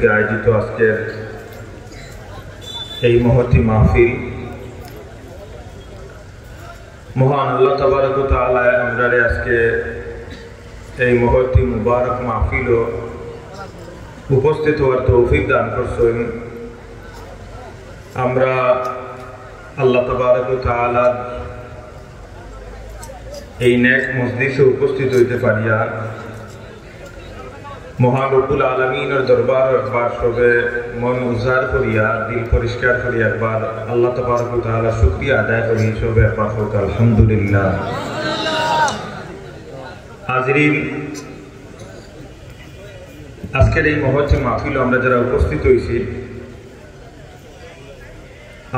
আয়োজিত আজকের এই মহতী মাহফিল মহান আল্লাহ তাবারক ওয়া তাআলা আমরারে আজকে এই মহতী মুবারক মাহফিল উপস্থিত হওয়ার তৌফিক দান করছেন। আমরা আল্লাহ তাবারক ওয়া তাআলা এই নেক মজলিসে উপস্থিত হইতে পারিয়া মহান রব্বুল আলামিনের দরবার একবার সবে মন উজাড় করিয়া দিল পরিষ্কার করিয়া একবার আল্লাহ তাবারক ওয়া তাআলা শুকরিয়া আদায় করি সবে একবার হোক আলহামদুলিল্লাহ। হাজিরিন, আজকের এই মহৎ মাহফিল আমরা যারা উপস্থিত হয়েছি,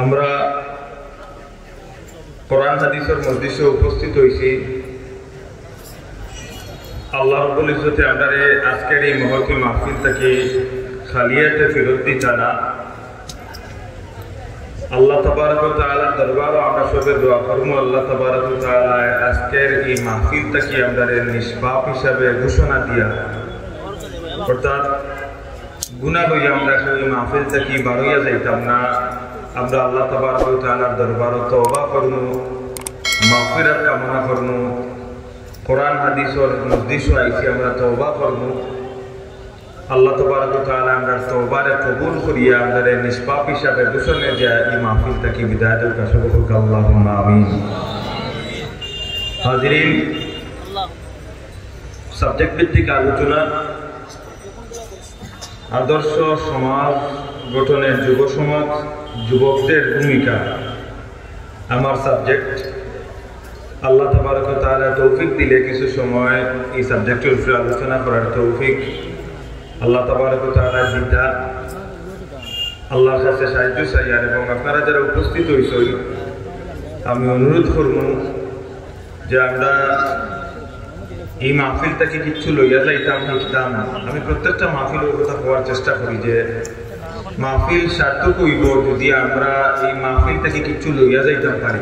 আমরা কোরআন হাদিসের মজলিসে উপস্থিত হয়েছি। আল্লাহ রাব্বুল ইজ্জতে আমাদের আজকের এই মহৎ মাহফিল থেকে খালিয়াতে ফেরত দিতা না। আল্লাহ তাবারক ওয়া তাআলার দরবারে আমরা সবে দোয়া করব, আল্লাহ তাবারক ওয়া তাআলা আজকের এই মাহফিল থেকে আমাদের নিষ্পাপ হিসাবে ঘোষণা দিয়া, অর্থাৎ গুনাহ লইয়া আমরা এই মাহফিল থেকে বাড়িয়া যাইতাম না। আমরা আল্লাহ তাবারক ওয়া তাআলার দরবারে তওবা করব, মাগফিরাত কামনা করব। কোরআন হাদিসের মজলিসে আইছি আমরা তওবা করব। আল্লাহ তাবারক ওয়া তাআলা আমরা তওবারে কবুল করিয়া আমাদের নিষ্পাপ হিসাবে ঘোষণা দিয়া এই মাহফিল থেকে বিদায় দেব। কাশবুক আল্লাহুম্মা আমিন। হাজিরিন, সাবজেক্ট ভিত্তিক আলোচনা, আদর্শ সমাজ গঠনের যুব সমাজ, যুবকদের ভূমিকা আমার সাবজেক্ট। আল্লাহ তাবারক ওয়া তাআলা তৌফিক দিলে কিছু সময় এই সাবজেক্টের উপরে আলোচনা করার তৌফিক আল্লাহ তাবারক ওয়া তাআলা দিতা। আল্লাহর কাছে সাহায্য চাই। আর এবং আপনারা যারা উপস্থিত হয়েছেন, আমি অনুরোধ করব যে আমরা এই মাহফিল থেকে কিচ্ছু লইয়া যাইতাম শিখতাম। আমি প্রত্যেকটা মাহফিলের কথা হওয়ার চেষ্টা করি যে মাহফিল সার্থক হইব যদি আমরা এই মাহফিল থেকে কিচ্ছু লইয়া যাইতাম পারি।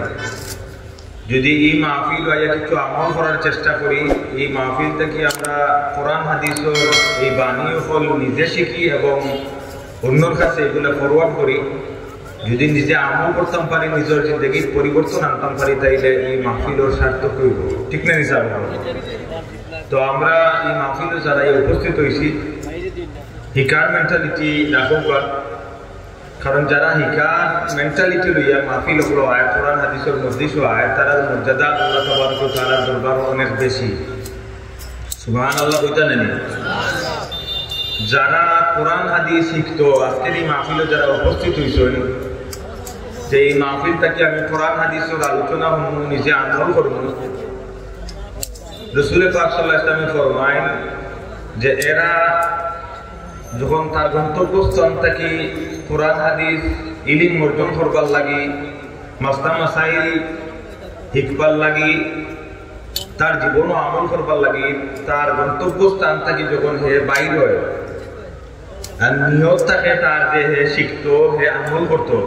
যদি এই মাহফিল হইয়া কিছু আমল করার চেষ্টা করি, এই মাহফিল থেকে আমরা কোরআন হাদিসের এই বাণী ফল নিজে শিখি এবং অন্যর কাছে এগুলো ফরওয়ার্ড করি, যদি নিজে আমল করতাম পারি, নিজের জিন্দগির পরিবর্তন আনতাম পারি, তাইলে এই মাহফিলের সার্থক হইব। ঠিক না হিসাব? তো আমরা এই মাহফিলে যারা উপস্থিত হয়েছি, হিকার মেন্টালিটি রাখবা। কারণ যারা হিকার মেন্টালিটি লইয়া মাহফিল হলো আয়, কোরআন হাদিসের মজলিসও আয়, তারা মর্যাদা আল্লাহ তাবারক ওয়া তাআলার দরবারে অনেক বেশি। সুবহানাল্লাহ কইতা নেন। যারা কোরআন হাদিস শিখতো, আজকের এই মাহফিলে যারা উপস্থিত হয়েছেন, যে এই মাহফিল থেকে আমি কোরআন হাদিসের আলোচনা হবো, নিজে আমল করবো। রাসূল পাক সাল্লাল্লাহু আলাইহি ওয়াসাল্লাম ফরমায়েন যে এরা যখন তার গন্তব্যস্থান থেকে কোরআন হাদিস ইলম অর্জন করবার লাগি, মাসলা মাসাইল শিখবার লাগি, তার জীবন আমল করবার লাগি, তার গন্তব্যস্থান থেকে যখন হে বাইর হয় আর নিয়ত থাকে তার যে হে শিখতো, হে আমল করতো,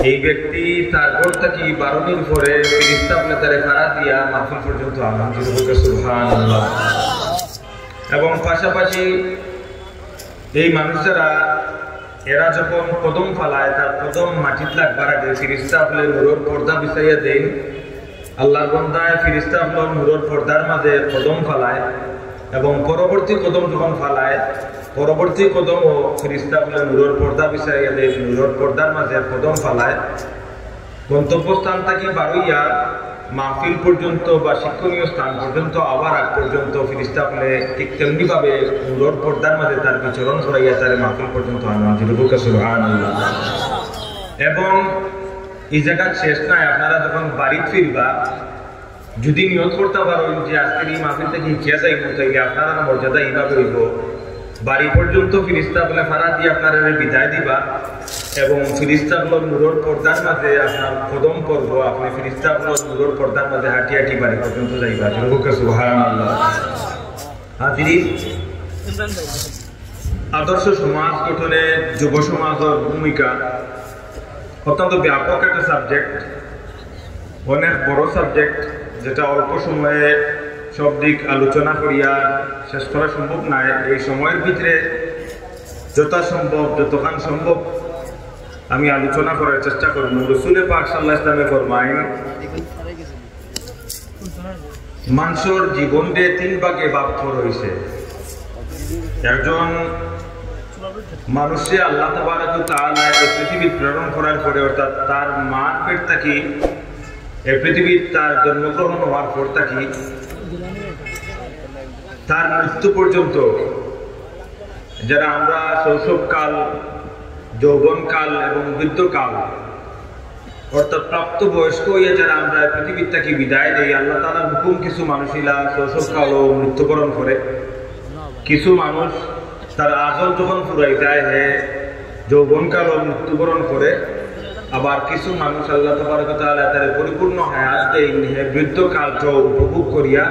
এই ব্যক্তি তার ঘর থেকে 12 দিন পরে ফেরেশতা বলে তারে ভাড়া দিয়া মাহফিল পর্যন্ত আনান। সুবহানাল্লাহ। এবং পাশাপাশি এই মানুষেরা এরা যখন কদম ফালায়, তার কদম মাটিত লাগবার আগে ফেরেশতা বলে নূরের পর্দা বিছাইয়া দেন। আল্লাহর বান্দায় ফেরেশতা বলে নূরের পর্দার মাঝে কদম ফালায় এবং পরবর্তী কদম যখন ফালায়, পরবর্তী কদমও ফেরেশতা বলে নূরের পর্দা বিছাইয়া দেন, নূরের পর্দার মাঝে কদম ফালায়। গন্তব্যস্থান থেকে বারইয়া মাহফিল পর্যন্ত বা শিক্ষণীয় স্থান পর্যন্ত আবার আগ পর্যন্ত ফেরেশতা বলে ঠিক তেমনি ভাবে নূরের পর্দার মাঝে তার বিচরণ করাইয়া তার মাহফিল পর্যন্ত আনান। সুবহানাল্লাহ। এবং এই জায়গা শেষ নাই, আপনারা যখন বাড়ি ফিরবা, যদি নিয়ত করতে পারেন যে আজকের এই মাহফিল থেকে শিখিয়া যাইব, তাইলে আপনারা মর্যাদা এইভাবে হইব, বাড়ি পর্যন্ত ফেরেশতা বলে ভাড়া দিয়ে আপনারা বিদায় দিবা এবং ফেরেশতা বলে নূরের পর্দার মাঝে আপনার কদম পড়ব, আপনি ফেরেশতা বলে নূরের পর্দার মাঝে হাঁটি হাঁটি বাড়ি পর্যন্ত যাইবা। সুবহানাল্লাহ। হাজিরিন, আদর্শ সমাজ গঠনে যুব সমাজের ভূমিকা অত্যন্ত ব্যাপক একটা সাবজেক্ট, অনেক বড় সাবজেক্ট, যেটা অল্প সময়ে সব দিক আলোচনা করিয়া শেষ করা সম্ভব নয়। এই সময়ের ভিতরে যথাসম্ভব যতক্ষণ সম্ভব আমি আলোচনা করার চেষ্টা করব। রাসূল পাক সাল্লাল্লাহু আলাইহি ওয়াসাল্লামে ফরমায়েন, মানুষের জীবনে তিন ভাগে ভাগ রয়েছে। একজন মানুষে আল্লাহ তাবারক ওয়া তাআলা এই পৃথিবী প্রেরণ করার পরে, অর্থাৎ তার মার পেট থেকে এই পৃথিবীর তার জন্মগ্রহণ হওয়ার পর থেকে তার মৃত্যু পর্যন্ত, যারা আমরা শৈশবকাল, যৌবনকাল এবং বৃদ্ধকাল, অর্থাৎ প্রাপ্ত বয়স্ক হইয়া যারা আমরা পৃথিবীর থেকে বিদায় দেই, আল্লাহ তাআলার হুকুম কিছু মানুষিলা শৈশবকাল ও মৃত্যুবরণ করে। কিছু মানুষ তার আজল যখন ফুরাই যায় হে যৌবনকাল ও মৃত্যুবরণ করে। আবার কিছু মানুষ আল্লাহ তাবারক ওয়া তাআলা তার পরিপূর্ণ হায়াত দেয় হে বৃদ্ধকাল উপভোগ করিয়া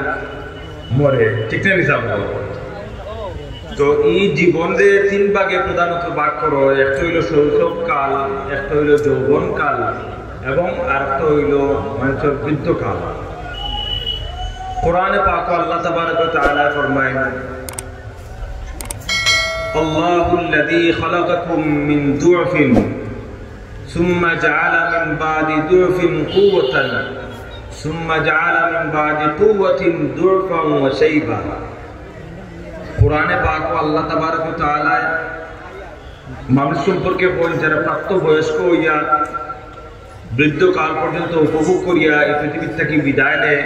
মরে। ঠিক না নিজাম? তো এই জীবনে তিন ভাগে প্রধানত ভাগ করো। একটা হইল শৈশবকাল, একটা হইল যৌবনকাল এবং আরেকটা হইল মানুষের বৃদ্ধকাল। কোরআনে পাক আল্লাহ তাবারক ওয়া তাআলা ফরমায়, আল্লাহুল্লাযী খালাকাকুম মিন দু'ফিন সুম্মা জাআলা মিন বাদি দু'ফিন কুওয়াতান সুম্মা জাআলা মিন বাদি কুওয়াতিন দু'ফান ওয়া শাইবা। কোরআনে পাক আল্লাহ তাবারক ওয়া তাআলা মানুষ সম্পর্কে বলেন, যারা প্রাপ্তবয়স্ক হইয়া বৃদ্ধকাল পর্যন্ত উপভোগ করিয়া এই পৃথিবীর থেকে বিদায় নেয়।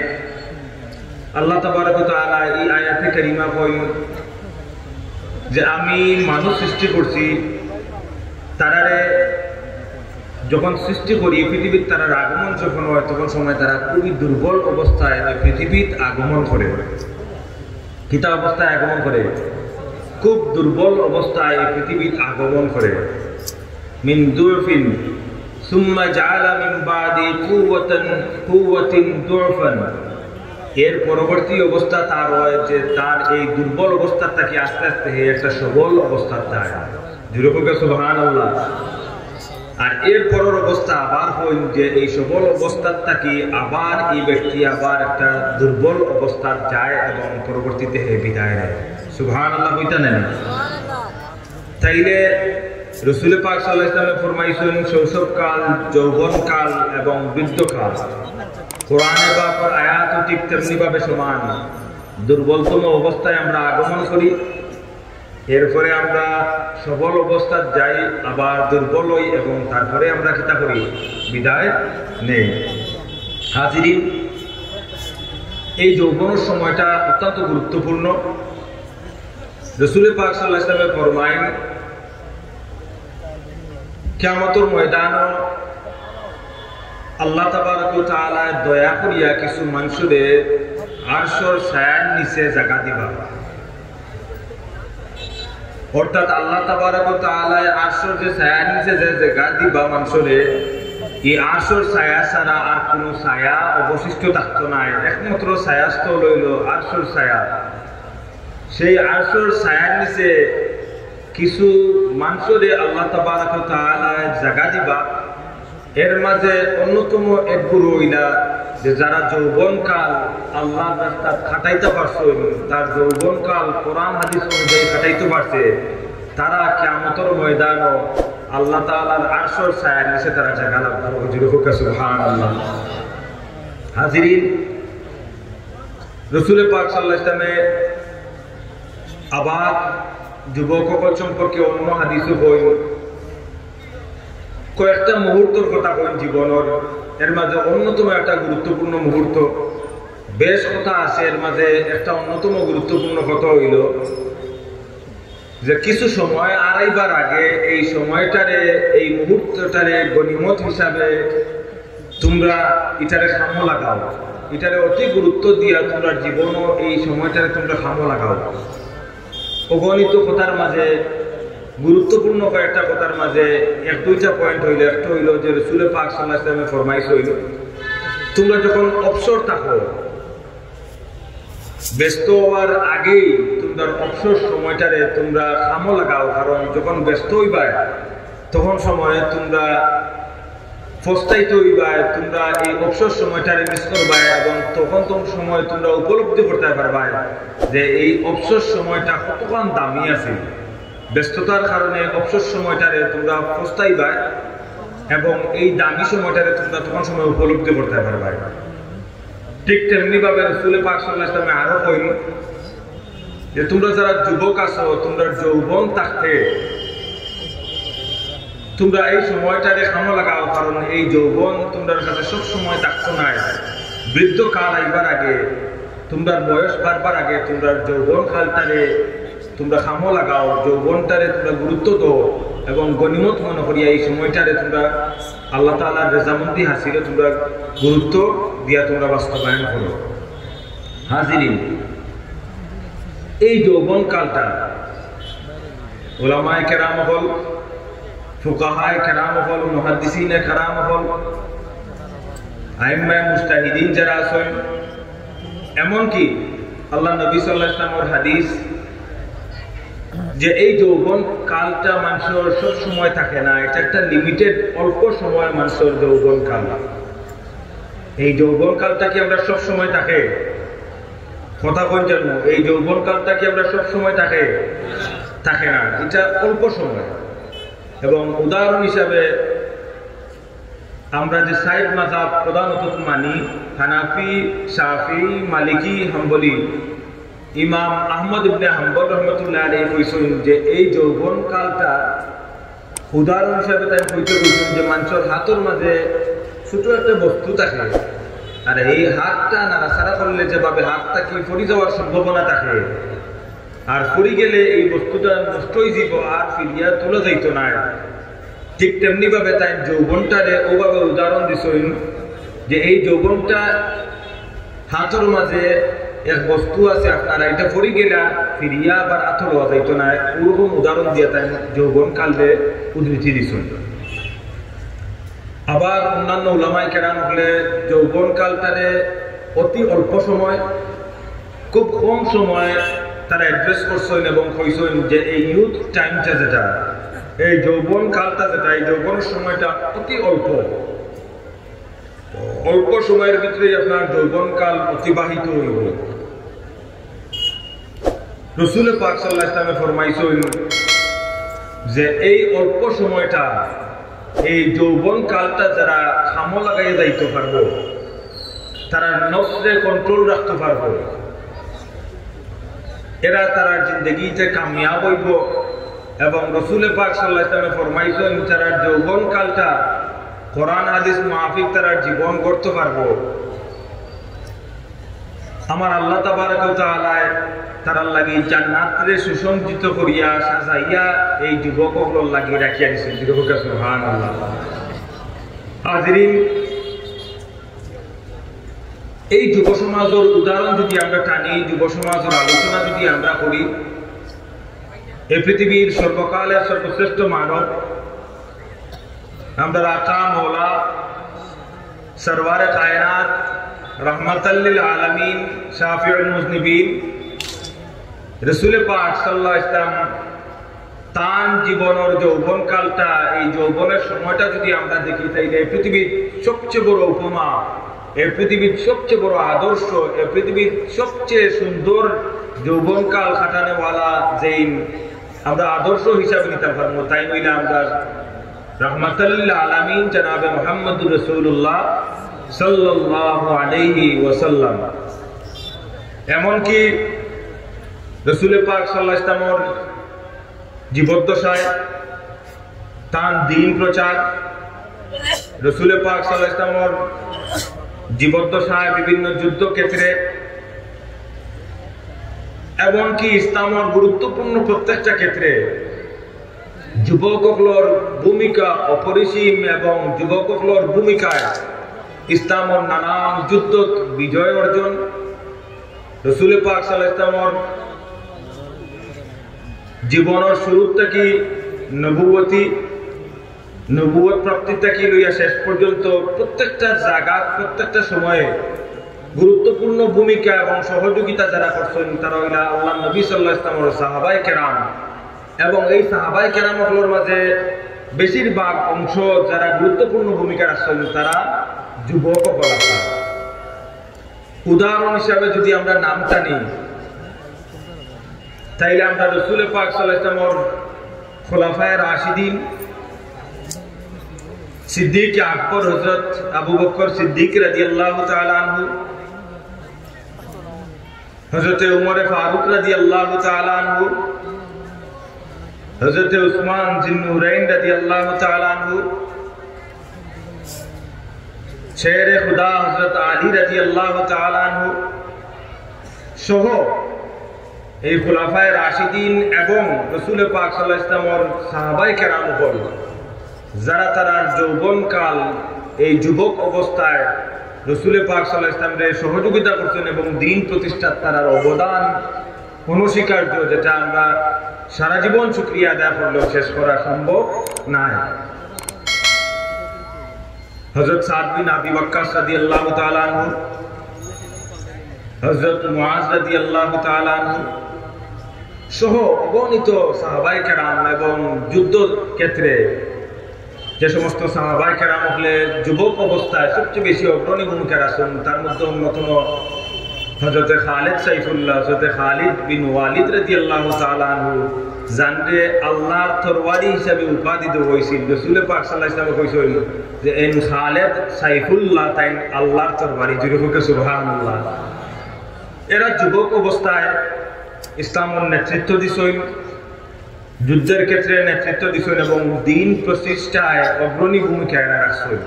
আল্লাহ তাবারক ওয়া তাআলা এই আয়াতে কারিমা বলেন যে আমি মানুষ সৃষ্টি করছি, তারারে যখন সৃষ্টি করি পৃথিবীর তারার আগমন যখন হয় তখন সময় তারা খুবই দুর্বল অবস্থায় পৃথিবীর আগমন করে। কিতা অবস্থায় আগমন করে? খুব দুর্বল অবস্থায় পৃথিবীর আগমন করে। মিন দুরফিন সুম্মা জাআলা মিন বাদি কুওয়াতিন দুরফান, এর পরবর্তী অবস্থা তার হয় যে তার এই দুর্বল অবস্থা থেকে আস্তে আস্তে একটা সবল অবস্থা যায়। যেরকম সুবহানাল্লাহ। আর এর পরের অবস্থা আবার হয় যে এই সবল অবস্থার থেকে আবার এই ব্যক্তি আবার একটা দুর্বল অবস্থার যায় এবং পরবর্তীতে বিদায় নেয়। সুবহানাল্লাহ বইটা নেন। তাইলে রাসূল পাক সাল্লাল্লাহু আলাইহি ওয়াসাল্লাম ফরমাইছেন শৈশবকাল, যৌবনকাল এবং বৃদ্ধকাল। কোরআনে পাকের আয়াত ঠিক তেমনি ভাবে সমান। দুর্বলতম অবস্থায় আমরা আগমন করি, এরপরে আমরা সবল অবস্থা যাই, আবার দুর্বল হই এবং তারপরে আমরা কিতা করি? বিদায় নেই। হাজিরিন, এই যৌবনের সময়টা অত্যন্ত গুরুত্বপূর্ণ। রাসূল পাক সাল্লাল্লাহু আলাইহি ওয়াসাল্লাম ফরমায়েন, কিয়ামতের ময়দানে আল্লাহ তাবারক ওয়া তাআলা দয়া করিয়া কিছু মানুষদের আরশের ছায়ার নিচে জায়গা দিবা। অর্থাৎ আল্লাহ তাবারক ওয়া তাআলা আরশের যে ছায়ার নিচে যে জায়গা দিবা মানুষরে, এই আরশের ছায়া ছাড়া আর কোনো ছায়া অবশিষ্ট থাকতো না। একমাত্র ছায়াস্থল হইল আরশের ছায়া। সেই আরশের ছায়ার নিচে কিছু মানুষরে আল্লাহ তাবারক ওয়া তাআলা জায়গা দিবা। এর মাঝে অন্যতম এক গুরু হইলা যে যারা যৌবনকাল আল্লাহর রাস্তায় খাটাইতে পারছে, তার যৌবনকাল কোরআন হাদিস অনুযায়ী খাটাইতে পারছে, তারা কিয়ামতের ময়দানে আল্লাহ তাআলার আরশের ছায়ার নিচে তারা জায়গা লাভ করবে। যেরকম সুবহানাল্লাহ। হাজিরিন, রাসূল পাক সাল্লাল্লাহু আলাইহি ওয়াসাল্লাম আবার যুবক সম্পর্কে অন্য হাদিসও বলেন, কয়েকটা মুহূর্তের কথা বলেন জীবনের। এর মাঝে অন্যতম একটা গুরুত্বপূর্ণ মুহূর্ত, বেশ কথা আছে এর মাঝে একটা অন্যতম গুরুত্বপূর্ণ কথা হইল যে কিছু সময় আড়াইবার আগে এই সময়টারে, এই মুহূর্তটারে গনিমত হিসাবে তোমরা এটারে সামো লাগাও। এটারে অতি গুরুত্ব দিয়া তোমরা জীবনও এই সময়টারে তোমরা সামো লাগাও। অগণিত কথার মাঝে গুরুত্বপূর্ণ কয়েকটা কথার মাঝে এক দুইটা পয়েন্ট হইল। একটা হইল যে রাসূল পাক সাল্লাল্লাহু আলাইহি ওয়াসাল্লাম ফরমাইশ হইল, তোমরা যখন অবসর থাকো, ব্যস্ত হওয়ার আগেই তোমরা অবসর সময়টারে তোমরা কামো লাগাও। কারণ যখন ব্যস্ত হইবা তখন সময়ে তোমরা ফস্তাইতে হইবা, তোমরা এই অবসর সময়টারে মিস করবা এবং তখন সময় তোমরা উপলব্ধি করতে পারবা যে এই অবসর সময়টা কতক্ষণ দামি আছে। ব্যস্ততার কারণে অবসর সময়টারে তোমরা পস্তাইবা এবং এই দামি সময়টারে তোমরা তখন সময় উপলব্ধি করতে পারবা। ঠিক তেমনি ভাবে রাসূল পাক সাল্লাল্লাহু আলাইহি ওয়াসাল্লাম আরো কইল যে তোমরা যারা যুবক আছো, তোমরা যৌবন থাকতে তোমরা এই সময়টারে কামে লাগাও, কারণ এই যৌবন তোমাদের কাছে সব সময় থাকতো না। বৃদ্ধ কাল আইবার আগে, তোমরা বয়স বাড়বার আগে তোমরা যৌবন কালটারে তোমরা কামে লাগাও, যৌবনটারে তোমরা গুরুত্ব দাও এবং গনিমত মনে করিয়া এই সময়টারে তোমরা আল্লাহ তাআলার রেজামন্দি হাসিলে তোমরা গুরুত্ব দিয়া তোমরা বাস্তবায়ন করো। হাজিরিন, এই যৌবন কালটা উলামায়ে কেরাম হল, ফুকাহায়ে কেরাম হল, মুহাদ্দিসিনে কেরাম হল, আইম্মায়ে মুজতাহিদিন যারা আছেন, এমনকি আল্লাহ নবী সাল্লাল্লাহু আলাইহি ওয়াসাল্লামের হাদিস যে এই যৌবন কালটা মানুষের সব সময় থাকে না, এটা একটা লিমিটেড অল্প সময় মানুষের যৌবন কাল। এই যৌবন কালটা কি আমরা সব সময় থাকে? কথা কোন জানো? এই যৌবন কালটা কি আমরা সব সময় থাকে? থাকে না, এটা অল্প সময়। এবং উদাহরণ হিসাবে আমরা যে সাইদ মাযহাব প্রধানত মানি, হানাফি, শাফি, মালিকি, হাম্বলি, ইমাম আহমদ ইবনে হাম্বল রহমাতুল্লাহ আলাইহি কইছেন যে এই যৌবন কালটা উদাহরণ হিসাবে তাই কইতে কইছেন যে মানুষের হাতের মাঝে ছোট একটা বস্তু থাকে, আর এই হাতটা নাড়াচাড়া করলে যেভাবে হাতটা কি পড়ে যাওয়ার সম্ভাবনা থাকে, আর পড়ে গেলে এই বস্তুটা নষ্ট হয়ে যাব আর ফিরিয়া তোলা যাইতো না, ঠিক তেমনি ভাবে তাই যৌবনটারে ওভাবে উদাহরণ দিছেন যে এই যৌবনটা হাতের মাঝে এক বস্তু আছে, আপনারা এটা পড়ে গেলে ফিরিয়া আবার আথর হওয়া যাইতো না, ওরকম উদাহরণ দিয়ে তাই যৌবন কালে উদ্ধৃতি দিছেন। আবার অন্যান্য উলামায়ে কেরাম হলে যৌবন কালটারে অতি অল্প সময়, খুব কম সময় তারা অ্যাড্রেস করছেন এবং কইছেন যে এই ইউথ টাইমটা যেটা, এই যৌবন কালটা যেটা, এই যৌবনের সময়টা অতি অল্প, অল্প সময়ের ভিতরে আপনার যৌবন কাল অতিবাহিত হইব। রাসূল পাক সাল্লাল্লাহু আলাইহি ওয়াসাল্লাম ফরমাইছেন যে এই অল্প সময়টা, এই যৌবন কালটা যারা কামে লাগাইয়া যাইতে পারবো, তারা নফসে কন্ট্রোল রাখতে পারবো, এরা তারা জিন্দগিতে কামিয়াব হইব। এবং রাসূল পাক সাল্লাল্লাহু আলাইহি ওয়াসাল্লাম ফরমাইছেন যারা যৌবন কালটা কোরআন হাদিস মাফিক তারা জীবন করতে পারবো, আমার আল্লাহ তাবারক ওয়া তাআলা তারার লাগি জান্নাতরে সুসজ্জিত করিয়া সাজাইয়া এই যুবকগুলোর লাগি রাখিয়া দিয়েছেন। যুবকরা সুবহানাল্লাহ। হাজিরিন, এই যুব সমাজের উদাহরণ যদি আমরা টানি, যুব সমাজের আলোচনা যদি আমরা করি, এই পৃথিবীর সর্বকালের সর্বশ্রেষ্ঠ মানব আমরা আকা মওলা সরওয়ারে কায়নাত রহমাতাল লিল আলামিন শাফিউল মুজনিবিন রাসূল পাক সাল্লাল্লাহু আলাইহি ওয়াসাল্লাম তার জীবনের যৌবন কালটা, এই যৌবনের সময়টা যদি আমরা দেখি, তাইলে এই পৃথিবীর সবচেয়ে বড় উপমা, এই পৃথিবীর সবচেয়ে বড় আদর্শ, এই পৃথিবীর সবচেয়ে সুন্দর যৌবনকাল কাটানেওয়ালা যেই আমরা আদর্শ হিসাবে নিতে পারবো, তাই নইলে আমরা রহমাতুল লিল আলামিন জনাবে মুহাম্মদুর রাসূলুল্লাহ সাল্লাল্লাহু আলাইহি ওয়াসাল্লাম। এমনকি রাসূল পাক সাল্লাল্লাহু আলাইহি ওয়াসাল্লামের জীবদ্দশায় তার দ্বীন প্রচার, রাসূল পাক সাল্লাল্লাহু আলাইহি ওয়াসাল্লামের জীবদ্দশায় বিভিন্ন যুদ্ধক্ষেত্রে, এমনকি ইসলামের গুরুত্বপূর্ণ প্রত্যেকটা ক্ষেত্রে যুবকগুলোর ভূমিকা অপরিসীম এবং যুবকগুলোর ভূমিকায় ইসলামের নানান যুদ্ধ বিজয় অর্জন। রাসূল পাক সাল্লাল্লাহু আলাইহি ওয়াসাল্লামের জীবনের শুরু থেকে নবুয়ত প্রাপ্তি থেকে লইয়া শেষ পর্যন্ত প্রত্যেকটা জায়গা, প্রত্যেকটা সময়ে গুরুত্বপূর্ণ ভূমিকা এবং সহযোগিতা যারা করছেন তারা হইলা আল্লাহ নবী সাল্লাল্লাহু আলাইহি ওয়াসাল্লামের সাহাবায়ে কেরাম। এবং এই সাহাবায়ে কেরামগুলোর মাঝে বেশিরভাগ অংশ যারা গুরুত্বপূর্ণ ভূমিকা রাখছেন তারা যুবক বলা। উদাহরণ হিসাবে যদি আমরা নাম টানি, তাইলে আমরা রাসূল পাক সাল্লাল্লাহু আলাইহি ওয়াসাল্লামের খুলাফায়ে রাশিদিন সিদ্দিক আকবর হযরত আবু বকর সিদ্দিক রাদিয়াল্লাহু তাআলা আনহু, হযরত উমর ফারুক রাদিয়াল্লাহু তাআলা আনহু, হযরত উসমান জিন্নুরাইন রাদিয়াল্লাহু তাআলা আনহু, শেরে খুদা হযরত আলী রাদিয়াল্লাহু তাআলা আনহু সহ এই খুলাফায়ে রাশিদিন এবং রাসূল পাক সাল্লাল্লাহু আলাইহি ওয়াসাল্লামের সাহাবায়ে কেরাম উপর যারা তারা যৌবনকাল এই যুবক অবস্থায় রাসূল পাক সাল্লাল্লাহু আলাইহি ওয়াসাল্লামের সহযোগিতা করতেন এবং দ্বীন প্রতিষ্ঠার তার অবদান অনস্বীকার্য, যেটা আমরা সারা জীবন শুকরিয়া আদায় করলেও শেষ করা সম্ভব নয়। হযরত সাদ বিন আবি ওয়াক্কাস রাদিয়াল্লাহু তাআলা আনহু, হযরত মুআজ রাদিয়াল্লাহু তাআলা আনহু সহ অগণিত সাহাবায়ে কেরাম এবং যুদ্ধ ক্ষেত্রে যে সমস্ত সাহাবায়ে কেরাম হলে যুবক অবস্থায় সবচেয়ে বেশি অগ্রণী ভূমিকা রাখেন, তার মধ্যে অন্যতম হযরত খালিদ সাইফুল্লাহ, হযরত খালিদ বিন ওয়ালিদ রাদিয়াল্লাহু তাআলা আনহু, জানরে আল্লাহর তরবারি হিসাবে উপাধি দেওয়া হয়েছিল। রাসূল পাক সাল্লাল্লাহু আলাইহি ওয়াসাল্লাম কইছেন যে এন খালিদ সাইফুল্লাহ তাই আল্লাহর তরবারি, জোরে হোক সুবহানাল্লাহ। এরা যুবক অবস্থায় ইসলামের নেতৃত্ব দিছেন, যুদ্ধের ক্ষেত্রে নেতৃত্ব দিছেন এবং দ্বীন প্রতিষ্ঠায় অগ্রণী ভূমিকা রাখছেন।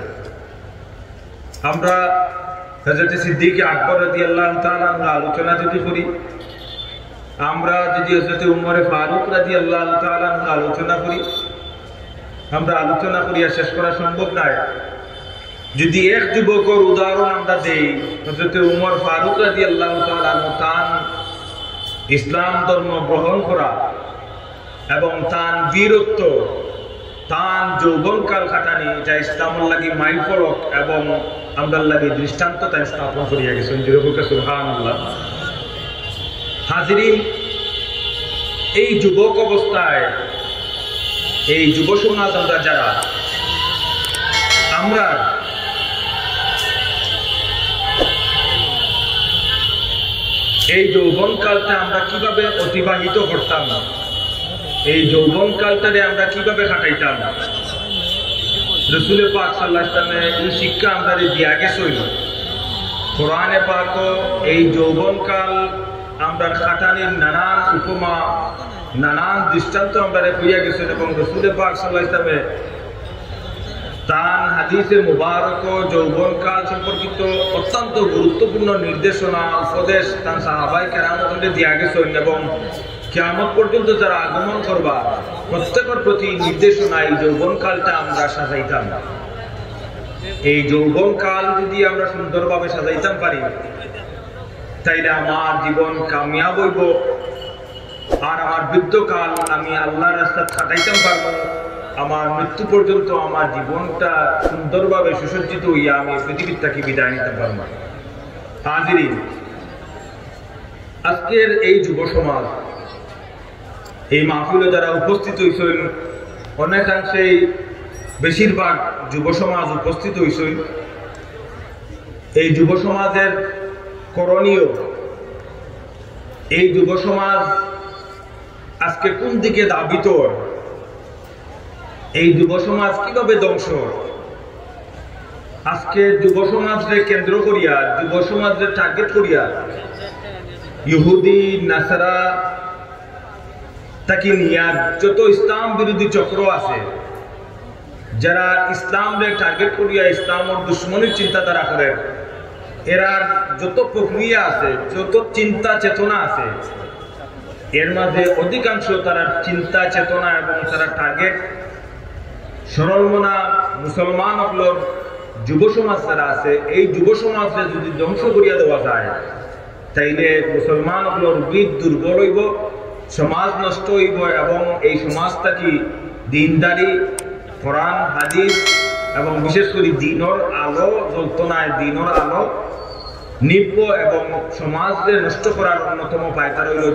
আমরা হযরত সিদ্দিক আকবর রাদিয়াল্লাহু তাআলা আনহু আলোচনা যদি করি, আমরা যদি হযরত উমর ফারুক রাদিয়াল্লাহু তাআলা আনহু আলোচনা করি, আমরা আলোচনা করিয়া শেষ করা সম্ভব নয়। যদি এক যুবকের উদাহরণ আমরা দেই, হযরত উমর ফারুক রাদিয়াল্লাহু তাআলা আনহু তান ইসলাম ধর্ম গ্রহণ করা এবং তান বীরত্ব, তান যৌবনকাল খাটানি, যা ইসলামের লাগি মাইল ফলক এবং আমরার লাগি দৃষ্টান্ত তাই স্থাপন করিয়া গেছেন, যেরকম সুবহানাল্লাহ। হাজিরিন, এই যুবক অবস্থায় এই যুব সমাজ আমরা যারা, আমরা এই যৌবনকালটা আমরা কিভাবে অতিবাহিত করতাম, এই যৌবনকালটারে আমরা কিভাবে কাটাইতাম, রাসূল পাক সাল্লাল্লাহু আলাইহি ওয়াসাল্লামের এই শিক্ষা আমরা দিয়া গেছেন। কোরআনে পাক এই যৌবনকাল আমরা কাটানির নানান উপমা, নানান দৃষ্টান্ত আমরা কইয়া গেছেন এবং রাসূল পাক সাল্লাল্লাহু আলাইহি ওয়াসাল্লামের তান হাদিসে মুবারক যৌবনকাল সম্পর্কিত অত্যন্ত গুরুত্বপূর্ণ নির্দেশনা, উপদেশ তান সাহাবায়ে কেরামকে দিয়া গেছেন এবং কিয়ামত পর্যন্ত যারা আগমন করবা প্রত্যেকের প্রতি নির্দেশনা এই যৌবনকালটা আমরা সাজাইতাম। এই যৌবনকাল যদি আমরা সুন্দরভাবে সাজাইতাম পারি, তাইলে আমার জীবন কামিয়াব হইব আর আমার বৃদ্ধকাল আমি আল্লাহর রাস্তায় কাটাইতাম পারবো। আমার মৃত্যু পর্যন্ত আমার জীবনটা সুন্দরভাবে সুসজ্জিত হইয়া আমি পৃথিবীর থেকে বিদায় নিতে পারবো। হাজিরিন, আজকের এই যুব সমাজ, এই মাহফিলে যারা উপস্থিত হয়েছেন, অনেকাংশেই বেশিরভাগ যুব সমাজ উপস্থিত হয়েছেন। এই যুব সমাজের করণীয়, এই যুব সমাজ আজকে কোন দিকে ধাবিত, এই যুব সমাজ কিভাবে ধ্বংস, আজকে যুব সমাজকে কেন্দ্র করিয়া, যুব সমাজের টার্গেট করিয়া ইহুদি নাসারা তাকে নিয়া যত ইসলাম বিরোধী চক্র আছে, যারা ইসলামকে টার্গেট করিয়া ইসলামের দুশ্মনের চিন্তাধারা করেন, এরা যত প্রক্রিয়া আছে, যত চিন্তা চেতনা আছে, এর মাঝে অধিকাংশ তারা চিন্তা চেতনা এবং তারা টার্গেট সরলমনা মুসলমান হকলর যুব সমাজ যারা আছে, এই যুব সমাজকে যদি ধ্বংস করিয়া দেওয়া যায়, তাইলে মুসলমান হকলর বৃদ্ধ দুর্বল হইব, সমাজ নষ্ট হইব এবং এই সমাজটা কি দিনদারি, কোরআন হাদিস এবং বিশেষ করে দিনের আলো জ্বলত না, দিনের আলো নিব্য এবং সমাজকে নষ্ট করার অন্যতম পায়তার হইল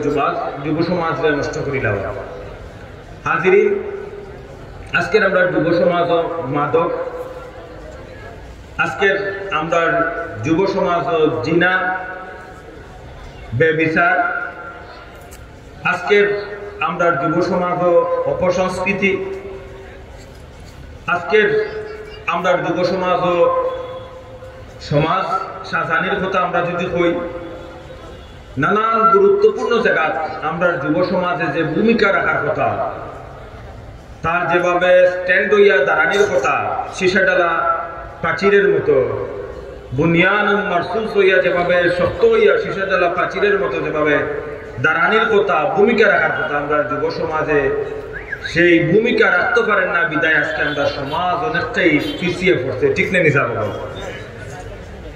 যুব সমাজকে নষ্ট করিলাম। হাজিরিন, আজকের আমরা যুব সমাজ মাদক, আজকের আমরা যুব সমাজ জিনা, বেবিচার, আজকের আমরা যুব সমাজ ও অপসংস্কৃতি। আজকের আমরা যুব সমাজ ও সমাজ সাজানির কথা আমরা যদি কই, নানান গুরুত্বপূর্ণ জায়গা আমরা যুব সমাজে যে ভূমিকা রাখার কথা, তার যেভাবে স্ট্যান্ড হইয়া দাঁড়ানির কথা, সীসাডালা প্রাচীরের মতো বুনিয়ান মারসুস হইয়া যেভাবে শক্ত হইয়া সীসাডালা প্রাচীরের মতো যেভাবে দাঁড়ানির কথা, ভূমিকা রাখার কথা, আমরা যুব সমাজে সেই ভূমিকা রাখতে পারেন না বিদায় আজকে আমরা সমাজ অনেকটাই পিছিয়ে পড়ছে। ঠিক না নিসা বাবা?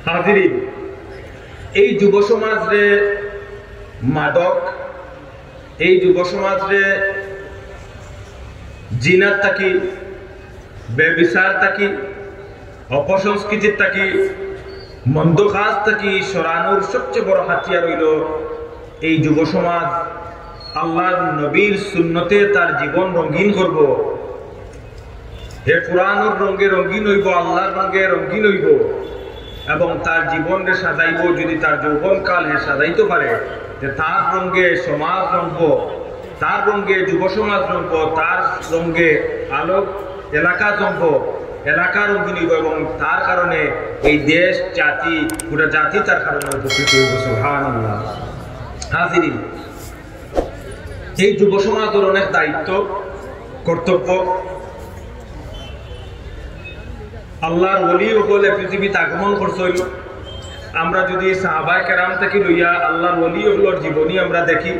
হাজিরিন, এই যুব সমাজে মাদক, এই যুব সমাজে জিনার থাকি, বেবিচার থাকি, অপসংস্কৃতির থাকি, মন্দ কাজ থাকি সরানোর সবচেয়ে বড় হাতিয়ার হইল এই যুব সমাজ আল্লাহর নবীর সুন্নতে তার জীবন রঙিন করব। হে কোরআনের রঙে রঙিন হইব, আল্লাহর রঙে রঙিন হইব এবং তার জীবনকে সাজাইব। যদি তার যৌবনকাল হে সাজাইতে পারে, যে তার রঙে সমাজ রঙব, তার রঙে যুব সমাজ রঙব, তার রঙে আলোক এলাকা জমব, এলাকা রঙিন হইব এবং তার কারণে এই দেশ জাতি, পুরো জাতি তার কারণে উপকৃত হইব। সুবহানাল্লাহ। হাজিরিন, এই যুব সমাজের অনেক দায়িত্ব, কর্তব্য। আল্লাহর ওলি হলে পৃথিবীতে আগমন করছিল। আমরা যদি সাহাবায়ে কেরাম থেকে লইয়া আল্লাহর ওলি হলোর জীবনী আমরা দেখি,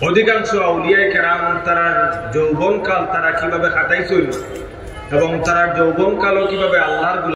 অধিকাংশ আউলিয়ায়ে কেরাম তারা যৌবনকাল তারা কিভাবে কাটাইছিল এবং তারা যৌবনকালও কিভাবে আল্লাহর